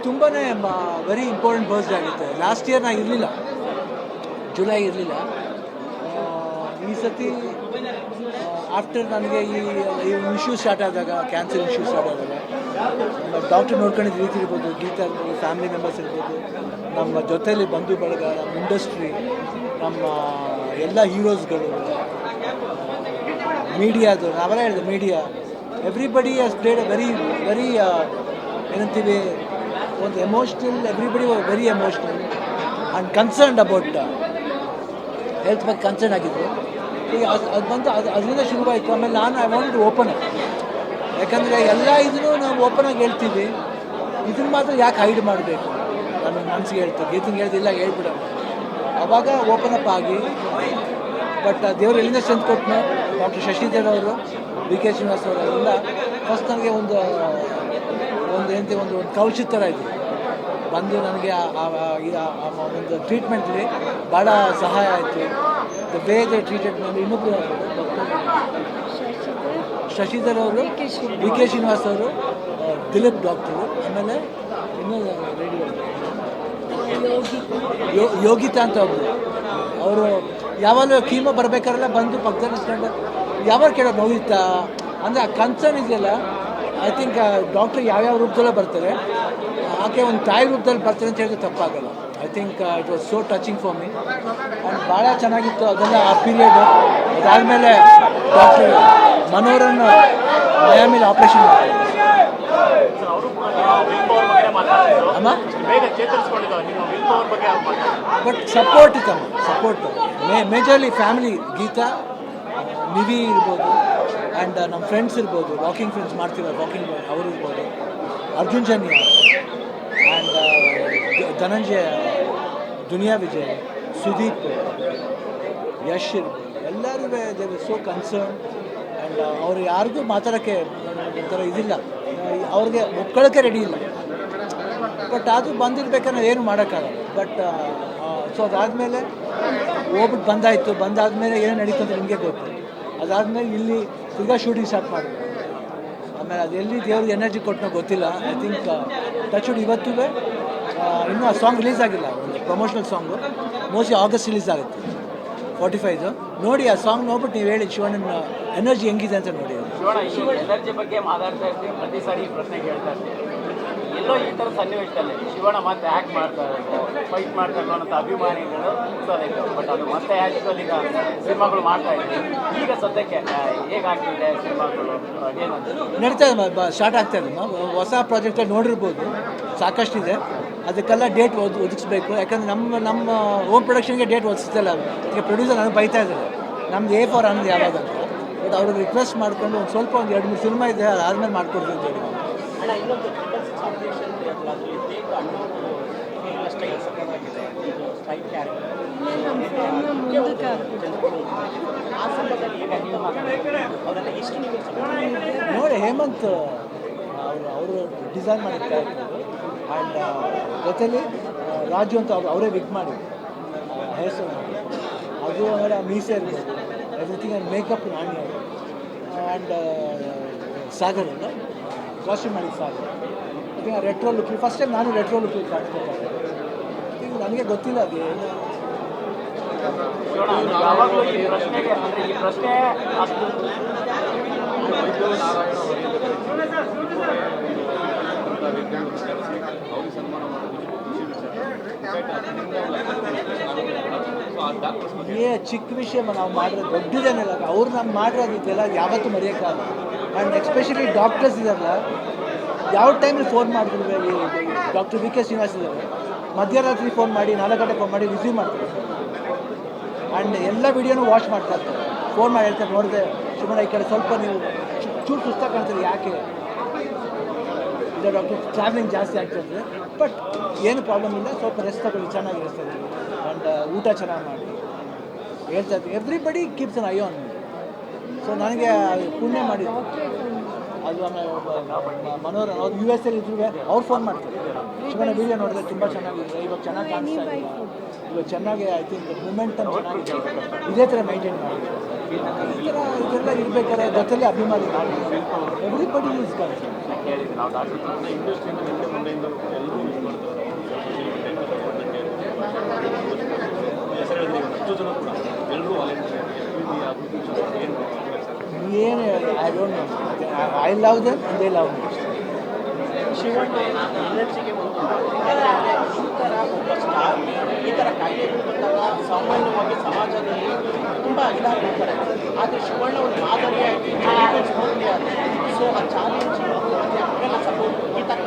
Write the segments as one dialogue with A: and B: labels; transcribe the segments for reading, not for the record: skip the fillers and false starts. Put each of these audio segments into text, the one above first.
A: ತುಂಬಾ very important ಬರ್ಸ್ಡೇ ಆಗಿತ್ತು. Last year ನಾನು ಇರಲಿಲ್ಲ, ಜುಲೈ ಇರಲಿಲ್ಲ. ಈ ಸತಿ ಆಫ್ಟರ್ ನನಗೆ ಈ ಇಶ್ಯೂ ಸ್ಟಾರ್ಟ್ ಆದಾಗ, ಕ್ಯಾನ್ಸರ್ ಇಶ್ಯೂ ಸ್ಟಾರ್ಟ್ ಆದಾಗ ಡಾಕ್ಟರ್ ನೋಡ್ಕೊಂಡಿದ್ದ ರೀತಿ ಇರ್ಬೋದು, ಗೀತಾ ಇರ್ಬೋದು, ಫ್ಯಾಮಿಲಿ ಮೆಂಬರ್ಸ್ ಇರ್ಬೋದು, ನಮ್ಮ ಜೊತೆಯಲ್ಲಿ ಬಂಧು ಬಳಗ, ನಮ್ಮ ಇಂಡಸ್ಟ್ರಿ, ನಮ್ಮ ಎಲ್ಲ ಹೀರೋಸ್ಗಳು, ಮೀಡಿಯಾದು, ನಾವೆಲ್ಲ ಹೇಳಿದೆ media, everybody has played a very ಏನಂತೀವಿ, ಒಂದು emotional, everybody very emotional and concerned about health ಬಗ್ಗೆ ಕನ್ಸರ್ನ್ ಆಗಿದ್ರು. ಈಗ ಅದು ಬಂತು, ಅದರಿಂದ ಶುರುವಾಯಿತು. ಆಮೇಲೆ I want to open up, ಯಾಕಂದರೆ ಎಲ್ಲ ಇದನ್ನು ನಾವು ಓಪನ್ ಆಗಿ ಹೇಳ್ತೀವಿ, ಇದನ್ನು ಮಾತ್ರ ಯಾಕೆ ಹೈಡ್ ಮಾಡಬೇಕು, ನನ್ನ ಮನಸ್ಸಿಗೆ ಹೇಳ್ತು, ಗೀತಿಂಗ್ ಹೇಳ್ತಿಲ್ಲ ಹೇಳ್ಬಿಡೋಣ. ಆವಾಗ ಓಪನ್ ಅಪ್ ಆಗಿ, ಬಟ್ ದೇವರು ಎಲ್ಲಿಂದ ಸ್ಟ್ರೆಂತ್ ಕೊಟ್ಟನು, ಡಾಕ್ಟರ್ ಶಶಿಧರ್ ಅವರು, ವಿ ಕೆ ಶ್ರೀನಿವಾಸ್ ಅವರೆಲ್ಲ ಫಸ್ಟ್ ನನಗೆ ಒಂದು ಏನಂತೀವಿ, ಒಂದು ಕೌಶಿಕ್ ಥರ ಇತ್ತು, ಬಂದು ನನಗೆ ಒಂದು ಟ್ರೀಟ್ಮೆಂಟ್ಲಿ ಭಾಳ ಸಹಾಯ ಆಯಿತು. ದ ವೇ ದೇ ಟ್ರೀಟೆಡ್ ಮೇಲೆ ಇನ್ನೊಬ್ಬರು ಡಾಕ್ಟರ್ ಶಶಿಧರ್ ಅವರು, ವಿ ಕೆ ಶ್ರೀನಿವಾಸ್ ಅವರು, ದಿಲೀಪ್ ಡಾಕ್ಟರು, ಆಮೇಲೆ ಇನ್ನೂ ರೇಡಿಯೋ ಯೋಗಿತಾ ಅಂತ ಒಬ್ಬರು, ಅವರು ಯಾವಾಗಲೂ ಕೀಮೋ ಬರಬೇಕಾರೆಲ್ಲ ಬಂದು ಪಕ್ಕದಲ್ಲಿ ಇಸ್ಕೊಂಡು ಯಾವಾಗ ಕೇಳೋದು ನೋವಿತ್ತಾ ಅಂದರೆ ಆ ಕನ್ಸರ್ನ್ ಇದೆಯಲ್ಲ. ಐ ಥಿಂಕ್ ಡಾಕ್ಟ್ರ್ ಯಾವ್ಯಾವ ರೂಪದಲ್ಲೇ ಬರ್ತಾರೆ, ಆಕೆ ಒಂದು ತಾಯಿ ರೂಪದಲ್ಲಿ ಬರ್ತಾರೆ ಅಂತ ಹೇಳಿದ್ರೆ ತಪ್ಪಾಗಲ್ಲ. I think it was so touching for me and ಭಾಳ ಚೆನ್ನಾಗಿತ್ತು ಅದೆಲ್ಲ ಆ ಪೀರಿಯಡು. ಅದಾದಮೇಲೆ ಡಾಕ್ಟರ್ ಮನೋಹರನ್ನು ಮಯಾಮಿಲಿ ಆಪ್ರೇಷನ್ ಮಾಡ್ತಾರೆ. ಅಮ್ಮ ಬಟ್ ಸಪೋರ್ಟ್ ಇತ್ತಮ್ಮ, support majorly family, Geetha, Nivi ಇರ್ಬೋದು, ಆ್ಯಂಡ್ ನಮ್ಮ ಫ್ರೆಂಡ್ಸ್ ಇರ್ಬೋದು, ವಾಕಿಂಗ್ ಫ್ರೆಂಡ್ಸ್ ಮಾಡ್ತಿರೋ ವಾಕಿಂಗ್ ಅವರು ಇರ್ಬೋದು, ಅರ್ಜುನ್ ಜನ್ಯ ಆ್ಯಂಡ್ ಧನಂಜಯ, ದುನಿಯಾ ವಿಜಯ್, ಸುದೀಪ್, ಯಶ್ ಇರ್ಬೋದು, ಎಲ್ಲರೂ ದೇ ಸೋ ಕನ್ಸರ್ನ್. ಆ್ಯಂಡ್ ಅವ್ರು ಯಾರಿಗೂ ಮಾತಾಡೋಕ್ಕೆ ಒಂಥರ ಇದಿಲ್ಲ, ಅವ್ರಿಗೆ ಒಪ್ಕೊಳ್ಳೋಕ್ಕೆ ರೆಡಿ ಇಲ್ಲ. ಬಟ್ ಅದು ಬಂದಿರ್ಬೇಕನ್ನೋ ಏನು ಮಾಡೋಕ್ಕಾಗಲ್ಲ. ಬಟ್ ಸೊ ಅದಾದಮೇಲೆ ಹೋಗ್ಬಿಟ್ಟು ಬಂದಾದಮೇಲೆ ಏನು ನಡೀತು ಅಂತ ನಿಮಗೆ ಗೊತ್ತು. ಅದಾದಮೇಲೆ ಇಲ್ಲಿ ತಿರ್ಗಾ ಶೂಟಿಂಗ್ ಸ್ಟಾರ್ಟ್ ಮಾಡಿದ್ರು. ಆಮೇಲೆ ಅದು ಎಲ್ಲಿ ದೇವ್ರಿಗೆ ಎನರ್ಜಿ ಕೊಟ್ಟನೋ ಗೊತ್ತಿಲ್ಲ. ಐ ಥಿಂಕ್ ಟಚ್ವುಡ್ ಇವತ್ತೂ ಇನ್ನೂ ಆ ಸಾಂಗ್ ರಿಲೀಸ್ ಆಗಿಲ್ಲ, ಒಂದು promotional song, mostly August release ಆಗುತ್ತೆ 45. ನೋಡಿ ಆ ಸಾಂಗ್ ನೋಡ್ಬಿಟ್ಟು ನೀವು ಹೇಳಿ ಶಿವಣ್ಣನ ಎನರ್ಜಿ ಹೆಂಗಿದೆ ಅಂತ ನೋಡಿ.
B: ಶಿವಣ್ಣ ಎನರ್ಜಿ ಬಗ್ಗೆ ಮಾತಾಡ್ತಾ ಇರ್ತೀವಿ, ಪ್ರತಿ ಸಾರಿ ಪ್ರಶ್ನೆ ಕೇಳ್ತಾ ಇರ್ತೀವಿ. ಎಲ್ಲೋ ಈ ಥರ ಸನ್ನಿವೇಶದಲ್ಲಿ ಶಿವಣ್ಣ ಮತ್ತೆ ಆ್ಯಕ್ಟ್ ಮಾಡ್ತಾ ಇರೋದು, ಫೈಟ್ ಮಾಡ್ತಾ ಇರೋ ಅಂತ ಅಭಿಮಾನಿಗಳು ಇತ್ತು. ಬಟ್ ಅದು ಮತ್ತೆ ಆ್ಯಕ್ಚುಲಿ ಈಗ ಸಿನಿಮಾಗಳು ಮಾಡ್ತಾ ಇದ್ದೀವಿ. ಈಗ ಸದ್ಯಕ್ಕೆ ಹೇಗಾಗ್ತಿದೆ ಸಿನಿಮಾಗಳು, ಏನು
A: ನಡೀತಾ ಇದೆ, ಸ್ಟಾರ್ಟ್ ಆಗ್ತಾ ಇದೆ. ಹೊಸ ಪ್ರಾಜೆಕ್ಟಲ್ಲಿ ನೋಡಿರ್ಬೋದು, ಸಾಕಷ್ಟಿದೆ. ಅದಕ್ಕೆಲ್ಲ ಡೇಟ್ ಒದಗಿಸ್ಬೇಕು. ಯಾಕಂದರೆ ನಮ್ಮ ಹೋಮ್ ಪ್ರೊಡಕ್ಷನ್ಗೆ ಡೇಟ್ ಒದಗಿಸ್ತಿಲ್ಲ. ಈಗ ಪ್ರೊಡ್ಯೂಸರ್ ನನಗೆ ಬೈತಾ ಇದ್ದಾರೆ, ನಮ್ದು A4 ಅನ್ನೋದು ಯಾವಾಗ ಅಂತ. ಬಟ್ ಅವ್ರಿಗೆ ರಿಕ್ವೆಸ್ಟ್ ಮಾಡ್ಕೊಂಡು ಒಂದು ಸ್ವಲ್ಪ 2-3 ಸಿನಿಮಾ ಇದೆ, ಅದಾದಮೇಲೆ ಮಾಡ್ಕೊಡ್ತೀವಿ ಅಂತ ಹೇಳಿ. ನೋಡಿ ಹೇಮಂತ್ ಅವರು ಡಿಸೈನ್ ಮಾಡಿರ್ತಾರೆ. ಆ್ಯಂಡ್ ಜೊತೆಲಿ ರಾಜು ಅಂತ ಅವರೇ ವಿಗ್ ಮಾಡಿ ಹೇರ್ಸ್ಟೈಲ್ ಮಾಡಿ, ಅದು ಆಮೇಲೆ ಮೀಸೆ ಇರ್ಬೋದು, ಎವ್ರಿಥಿಂಗ್. ಆ್ಯಂಡ್ ಮೇಕಪ್ ನಾಣಿ ಅವರು, ಆ್ಯಂಡ್ ಸಾಗರ್ ಅಲ್ಲ ಕಾಸ್ಟ್ಯೂಮ್ ಮಾಡಿದ್ದು Sagar. I think retro look, first time ನಾನು ರೆಟ್ರೋ ಲುಕ್ ಕಾಣಿಸ್ಕೊಳ್ತಾರೆ. ಐ ಥಿಂಕ್ ನನಗೆ ಗೊತ್ತಿಲ್ಲ ಅದು ಏನು.
B: ಈ ಪ್ರಶ್ನೆ ಅಷ್ಟು
A: ಚಿಕ್ಕ ವಿಷಯ ನಾವು ಮಾಡಿರೋದು ದೊಡ್ಡದೇನಲ್ಲ, ಅವ್ರು ನಾವು ಮಾಡಿರೋದು ಇದೆಲ್ಲ ಯಾವತ್ತೂ ಮರೆಯೋಕ್ಕಾಗಲ್ಲ. ಆ್ಯಂಡ್ ಎಸ್ಪೆಷಲಿ ಡಾಕ್ಟರ್ಸ್ ಇದ್ದಾರಲ್ಲ, ಯಾವ ಟೈಮಲ್ಲಿ ಫೋನ್ ಮಾಡಿದ್ರು, ಡಾಕ್ಟರ್ ವಿ ಕೆ ಶ್ರೀನಿವಾಸ್ ಇದ್ದಾರೆ, ಮಧ್ಯರಾತ್ರಿ ಫೋನ್ ಮಾಡಿ, 4 ಗಂಟೆ ಫೋನ್ ಮಾಡಿ ರಿಸೀವ್ ಮಾಡ್ತಾರೆ. ಆ್ಯಂಡ್ ಎಲ್ಲ ವೀಡಿಯೋನೂ ವಾಚ್ ಮಾಡ್ತಾ ಇರ್ತಾರೆ. ಫೋನ್ ಮಾಡಿ ಹೇಳ್ತಾರೆ, ನೋಡಿದೆ ಶಿವಣ್ಣ ಈ ಕಡೆ ಸ್ವಲ್ಪ ನೀವು ಚೂರು ಸುಸ್ತ ಕಾಣ್ತೀರಿ, ಯಾಕೆ ಇಲ್ಲ ಡಾಕ್ಟರ್ ಟ್ರಾವೆಲಿಂಗ್ ಜಾಸ್ತಿ ಆಗ್ತಿರ್ತದೆ, ಬಟ್ ಏನು ಪ್ರಾಬ್ಲಮ್ ಇಲ್ಲ, ಸ್ವಲ್ಪ ರೆಸ್ಟ್ ತಗೊಳ್ಳಿ, ಚೆನ್ನಾಗಿ ರೆಸ್ಟ್ ತಗೊಳ್ಳಿ, ಆ್ಯಂಡ್ ಊಟ ಚೆನ್ನಾಗಿ ಮಾಡಿ ಹೇಳ್ತಾ ಇರ್ತೀವಿ. Everybody keeps an I on me. So ನನಗೆ ಪುಣ್ಯ ಮಾಡಿದ್ರು ಅದು. ಆಮೇಲೆ ಮನೋಹರ್ ಅವ್ರು US ಇದ್ರು, ಅವ್ರು ಫೋನ್ ಮಾಡ್ತಾರೆ, ಶಿವಣ್ಣ ವೀಡಿಯೋ ನೋಡಿದ್ರೆ ತುಂಬ ಚೆನ್ನಾಗಿದೆ, ಇವಾಗ ಚೆನ್ನಾಗಿ ಕಾಣಿಸ್ತಾ ಇಲ್ಲ, ಇವಾಗ ಚೆನ್ನಾಗಿ ಐ ಥಿಂಕ್ ಮೂಮೆಂಟಮ್ ಚೆನ್ನಾಗಿದೆ, ಇದೇ ಥರ ಮೈಂಟೈನ್ ಮಾಡಿ, ಈ ಥರ ಇದೆಲ್ಲ ಇರಬೇಕಾದ್ರೆ ಜೊತೆಲಿ ಅಭಿಮಾನಿ ಮಾಡಿ everybody is concern. Don't know. I love them and they love me.
C: Shivanna ಎನರ್ಜಿಗೆ ಒಂದು ಈ ಥರ ಒಬ್ಬ ಸ್ಟಾರ್ ಈ ಥರ ಕಾಯಿಲೆಗಳು ಬಂದಾಗ ಸಾಮಾನ್ಯವಾಗಿ ಸಮಾಜದಲ್ಲಿ ತುಂಬ ಇದಾಗ್ಬಿಡ್ತಾರೆ. ಆದರೆ ಶಿವಣ್ಣ ಒಂದು ಮಾದರಿಯಾಗಿ ಸ್ಫೂರ್ತಿಯಾಗಿ ಸೊ ಆ ಚಾಲೆಂಜ್ ಮತ್ತು ಅವರೆಲ್ಲ ಸಪೋರ್ಟ್ ಈ ಥರ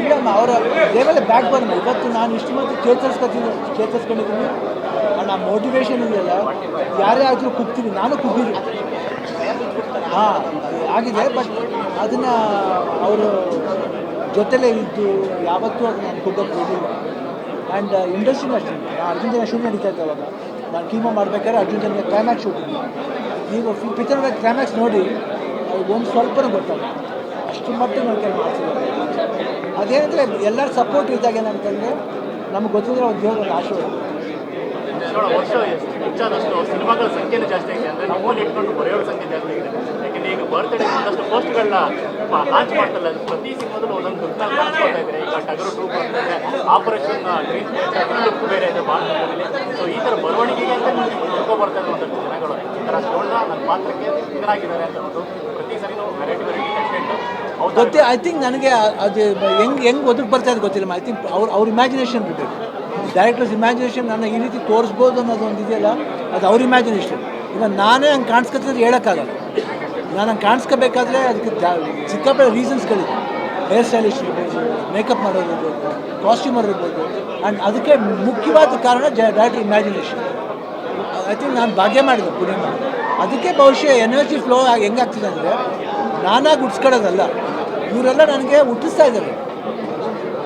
A: ಇಲ್ಲಮ್ಮ ಅವರ ಲೆವೆಲ್ ಬ್ಯಾಕ್ ಬರ್ನ ಇವತ್ತು ನಾನು ಇಷ್ಟು ಮತ್ತೆ ಚೇತರಿಸ್ಕೊಂಡಿದ್ದೀನಿ ಆ್ಯಂಡ್ ಆ ಮೋಟಿವೇಶನ್ ಇದೆಯಲ್ಲ, ಯಾರೇ ಆದರೂ ಕುಗ್ತೀನಿ, ನಾನು ಕುಗ್ಗಿದ್ದೀನಿ. ಹಾಂ ಆಗಿದೆ, ಬಟ್ ಅದನ್ನು ಅವರು ಜೊತೆಲೇ ಇದ್ದು ಯಾವತ್ತೂ ಅದು ನಾನು ಕುಗ್ಗಕ್ಕೆ ಹೋಗಿಲ್ಲ. ಆ್ಯಂಡ್ ಇಂಡಸ್ಟ್ರಿನೂ ಅಷ್ಟೇ, ಅರ್ಜುನ್ ಜನ ಶೂಟ್ ನಡೀತಾ ಇದ್ದೆ ಅವಾಗ ನಾನು ಕೀಮೋ ಮಾಡ್ಬೇಕಾದ್ರೆ ಅರ್ಜುನ್ ಜನ ಕ್ಲೈಮ್ಯಾಕ್ಸ್ ಶೂಟಿಂಗ್. ಈಗ ಪಿಕ್ಚರ್ ಕ್ಲೈಮ್ಯಾಕ್ಸ್ ನೋಡಿ ಒಂದು ಸ್ವಲ್ಪನೂ ಗೊತ್ತಾಗ ಅಷ್ಟು ಮಟ್ಟಿಗೆ ನಾನು ಕೆಲಸ ಮಾಡ್ತಿದ್ದಾರೆ. ಅದೇನಂದರೆ ಎಲ್ಲರ ಸಪೋರ್ಟ್ ಇದ್ದಾಗ ಏನಂತಂದರೆ ನಮ್ಗೆ ಗೊತ್ತಿದ್ರೆ ಒಂದು ದೇವರ ಒಂದು ಆಶೀರ್ವಾದ.
D: ವರ್ಷ ಹೆಚ್ಚಾದಷ್ಟು ಸಿನಿಮಾಗಳ ಸಂಖ್ಯೆನೂ ಜಾಸ್ತಿ ಆಗಿದೆ. ಅಂದರೆ ನಮ್ಮಲ್ಲಿ ಇಟ್ಕೊಂಡು ಬರೆಯೋರ ಸಂಖ್ಯೆ ಜಾಸ್ತಿ ಆಗಿದೆ. ಯಾಕೆಂದರೆ ಈಗ ಬರ್ತ್ಡೇ ಒಂದಷ್ಟು ಪೋಸ್ಟ್ಗಳನ್ನ ಲಾಂಚ್ ಮಾಡ್ತಲ್ಲ, ಪ್ರತಿ ಸಿನಿಮಾದಲ್ಲೂ ಒಂದೊಂದು ಗುರುತಾಗಿ ಕಾಣಿಸ್ಕೊಳ್ತಾ ಇದ್ದಾರೆ. ಈಗ ಟಗರು 2 ಬರ್ತಿದೆ, ಆಪರೇಷನ್ ಗ್ರೀನ್ ಲುಕ್ ಬೇರೆ ಇದೆ ಭಾರತದಲ್ಲಿ. ಸೊ ಈ ಥರ ಬರವಣಿಗೆಗೆ ಅಂತ ನೋಡ್ಕೊ ಬರ್ತಾ ಇದ್ದಾರೆ ಒಂದಷ್ಟು ಜನಗಳು. ಈ ಥರ ಶಿವಣ್ಣ ನನ್ನ ಪಾತ್ರಕ್ಕೆ ಇದರಾಗಿದ್ದಾರೆ ಅಂತ ಒಂದು ಪ್ರತಿ ಸರಿನೂ ವೆರೈಟಿ ಕಂಟೆಂಟು
A: ಗೊತ್ತೇ. ಐ ಥಿಂಕ್ ನನಗೆ ಅದು ಹೆಂಗೆ ಒದಗಿ ಬರ್ತಾ ಇದೆ ಗೊತ್ತಿಲ್ಲ. ಐ ಥಿಂಕ್ ಅವ್ರ ಇಮ್ಯಾಜಿನೇಷನ್ ಬಿಡಬೇಕು. ಡೈರೆಕ್ಟರ್ಸ್ ಇಮ್ಯಾಜಿನೇಷನ್ ನನ್ನ ಈ ರೀತಿ ತೋರಿಸ್ಬೋದು ಅನ್ನೋದು ಒಂದು ಇದೆಯಲ್ಲ, ಅದು ಅವ್ರ ಇಮ್ಯಾಜಿನೇಷನ್. ಈಗ ನಾನೇ ಹಂಗೆ ಕಾಣಿಸ್ಕೊತಿದ್ರೆ ಹೇಳೋಕ್ಕಾಗಲ್ಲ. ನಾನು ಹಂಗೆ ಕಾಣಿಸ್ಕೋಬೇಕಾದ್ರೆ ಅದಕ್ಕೆ ಸಿಕ್ಕಾಪಟ್ಟೆ ರೀಸನ್ಸ್ಗಳಿದೆ. ಹೇರ್ ಸ್ಟೈಲಿಸ್ಟ್ ಇರ್ಬೋದು, ಮೇಕಪ್ ಮಾಡೋದು ಇರ್ಬೋದು, ಕಾಸ್ಟ್ಯೂಮರ್ ಇರ್ಬೋದು. ಆ್ಯಂಡ್ ಅದಕ್ಕೆ ಮುಖ್ಯವಾದ ಕಾರಣ ಡೈರೆಕ್ಟರ್ ಇಮ್ಯಾಜಿನೇಷನ್. ಐ ಥಿಂಕ್ ನಾನು ಭಾಗ್ಯ ಮಾಡಿದೆ ಪುಣ್ಯ ಮಾಡಿ. ಅದಕ್ಕೆ ಬಹುಶಃ ಎನರ್ಜಿ ಫ್ಲೋ ಹೆಂಗಾಗ್ತಿದೆ ಅಂದರೆ ನಾನಾಗಿ ಹುಡ್ಸ್ಕೊಳ್ಳೋದಲ್ಲ, ಇವರೆಲ್ಲ ನನಗೆ ಹುಟ್ಟಿಸ್ತಾ ಇದ್ದಾರೆ.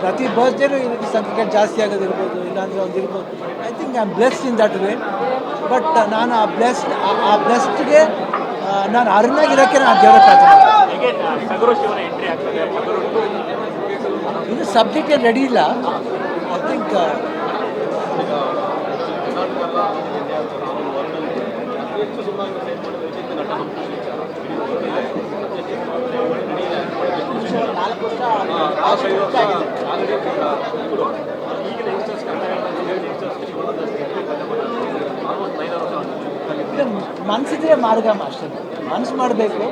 A: ಪ್ರತಿ ಬರ್ತ್ಡೇನೂ ಈ ರೀತಿ ಸಂಖ್ಯೆ ಜಾಸ್ತಿ ಆಗೋದಿರ್ಬೋದು, ಇಲ್ಲಾಂದರೆ ಒಂದು ಇರ್ಬೋದು. I think I am blessed in that way. But ನಾನು ಆ ಬ್ಲೆಸ್ಡ್ಗೆ ನಾನು ಅರ್ನಾಗಿರೋಕ್ಕೆ ನಾನು ದೇವರ ಪ್ರಾರ್ಥನೆ
D: ಹೀಗೆ ಟಗರು ಶಿವನ ಎಂಟ್ರಿ ಆಗ್ತದೆ. ಟಗರು 2
A: ಇದು ಸಬ್ಜೆಕ್ಟ್ ಏನು ರೆಡಿ ಇಲ್ಲ. ಐ ಥಿಂಕ್ ಮನಸ್ಸಿದ್ರೆ ಮಾರ್ಗಮ್ಮ ಅಷ್ಟೇ. ಮನಸ್ಸು ಮಾಡಬೇಕು.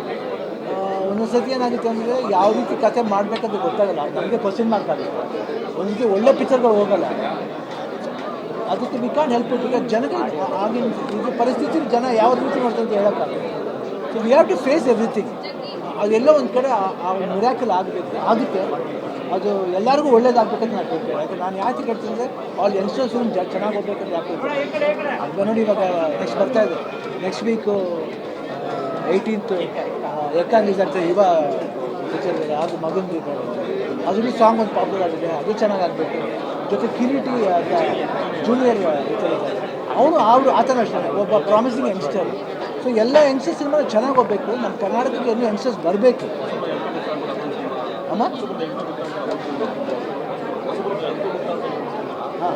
A: ಒಂದೊಂದು ಸತಿ ಏನಾಗುತ್ತೆ ಅಂದರೆ ಯಾವ ರೀತಿ ಕಥೆ ಮಾಡಬೇಕಂತ ಗೊತ್ತಾಗಲ್ಲ. ನಮಗೆ ಕ್ವಶನ್ ಮಾರ್ಕ್ ಆಗುತ್ತೆ. ಒಂದು ರೀತಿ ಒಳ್ಳೆ ಪಿಕ್ಚರ್ಗಳು ಹೋಗಲ್ಲ. ಅದಕ್ಕೆ ವಿ ಕ್ಯಾನ್ ಹೆಲ್ಪ್ ಇಟ್. ಈಗ ಜನಗಳಿಗೆ ಆಗಿನ ಇದು ಪರಿಸ್ಥಿತಿ ಜನ ಯಾವ ರೀತಿ ಮಾಡ್ತಾರೆ ಅಂತ ಹೇಳೋಕ್ಕಾಗಲ್ಲ. So we have to face everything. ಅದೆಲ್ಲ ಒಂದು ಕಡೆ ಆ ಮಿರಾಕಲ್ ಆಗುತ್ತೆ. ಅದು ಎಲ್ಲರಿಗೂ ಒಳ್ಳೇದಾಗಬೇಕಂತ ನಾನು ಕೇಳ್ತೇನೆ. ಯಾಕೆ ನಾನು ಯಾಕೆ ಕೇಳ್ತೀನಿ ಅಂದರೆ ಆಲ್ ಯಂಗ್ಸ್ಟರ್ಸ್ ಚೆನ್ನಾಗಿ ಹೋಗ್ಬೇಕಂತ ಯಾಕೆ ಅದು ನೋಡಿ. ಇವಾಗ ನೆಕ್ಸ್ಟ್ ಬರ್ತಾ ಇದೆ, ನೆಕ್ಸ್ಟ್ ವೀಕು 18th ಏಕಾಂಗಿಸ್ ಅಂತ ಯುವ ಪಿಕ್ಚರ್ ಇದೆ. ಅದು ಮಗಂದು ಅದ್ರಲ್ಲಿ ಸಾಂಗ್ ಒಂದು ಪಾಪ್ಯುಲರ್ ಆಗಿದೆ, ಅದು ಚೆನ್ನಾಗಾಗಬೇಕು. ಜೊತೆ ಕಿರೀಟಿ ಅಂತ ಜೂನಿಯರ್ ಪಿಕ್ಚರ್ ಇದೆ, ಅವರು ಆತನ ಅಷ್ಟೇ ಒಬ್ಬ ಪ್ರಾಮಿಸಿಂಗ್ ಯಂಗ್ಸ್ಟರ್. ಸೊ ಎಲ್ಲ ಯಂಗ್ಸ್ಟರ್ಸ್ ಸಿನಿಮಾ ಚೆನ್ನಾಗಿ ಹೋಗ್ಬೇಕು. ನಮ್ಮ ಕರ್ನಾಟಕಕ್ಕೆ ಇನ್ನೂ ಯಂಗ್ಸ್ಟರ್ಸ್ ಬರಬೇಕು ಅಮ್ಮ. ಹಾಂ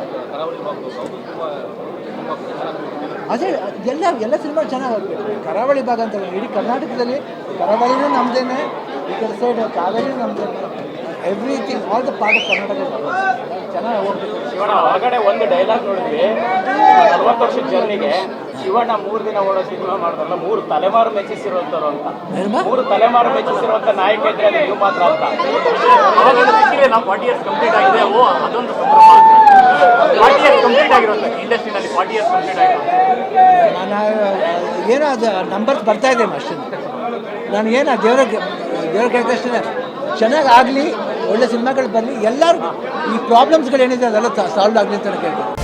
A: ಅದೇ ಎಲ್ಲ ಸಿನಿಮಾ ಚೆನ್ನಾಗಿ ಆಗಬೇಕು. ಕರಾವಳಿ ಭಾಗ ಅಂತ ಇಡೀ ಕರ್ನಾಟಕದಲ್ಲಿ ಕರಾವಳಿನೂ ನಮ್ಮದೇನೆ, ಈ ಕಡೆ ಸೈಡ್ ಕಾವೇರಿ ನಮ್ಮದೇನೆ. Everything all the part of Karnataka ಚೆನ್ನಾಗಿ ಹೋಗ್ಬೇಕು.
B: ಶಿವಣ್ಣ ಹೊರಗಡೆ ಒಂದು ಡೈಲಾಗ್ ನೋಡಿದ್ವಿ, 40 ವರ್ಷದ ಜರ್ನಿಗೆ ಶಿವಣ್ಣ 3 ದಿನ ಓಡೋ ಸಿನಿಮಾ ಮಾಡ್ತಾರಲ್ಲ, 3 ತಲೆಮಾರು ಮೆಚ್ಚಿಸಿರುವಂಥವ್ರು ಅಂತ. 3 ತಲೆಮಾರು ಮೆಚ್ಚಿಸಿರುವಂಥ ನಾಯಕ ಇದ್ರೆ ಅದು ನೀವು ಮಾತ್ರ ಅಂತ.
D: ಅವಾಗೆಲ್ಲ ಸಿಕ್ಕಿದೆ. ನಾವು 40 years ಕಂಪ್ಲೀಟ್ ಆಗಿದೆ. ಅದೊಂದು ಸಂಭ್ರಮ. 40 years ಕಂಪ್ಲೀಟ್ ಆಗಿರುತ್ತೆ ಇಂಡಸ್ಟ್ರಿನಲ್ಲಿ. 40 years ಕಂಪ್ಲೀಟ್ ಆಗಿರುತ್ತೆ.
A: ಏನೋ ಅದು ನಂಬರ್ಸ್ ಬರ್ತಾ ಇದೆ ಅಷ್ಟೇ. ನಾನು ಏನು ದೇವ್ರ ಕೇಳ್ಕಷ್ಟೇ ಚೆನ್ನಾಗಿ ಆಗಲಿ, ಒಳ್ಳೆ ಸಿನಿಮಾಗಳು ಬರಲಿ, ಎಲ್ಲರಿಗೂ ಈ ಪ್ರಾಬ್ಲಮ್ಸ್ಗಳು ಏನಿದೆ ಅದೆಲ್ಲ ಸಾಲ್ವ್ ಆಗಲಿ ಅಂತ ನಾನು ಕೇಳ್ತೀನಿ.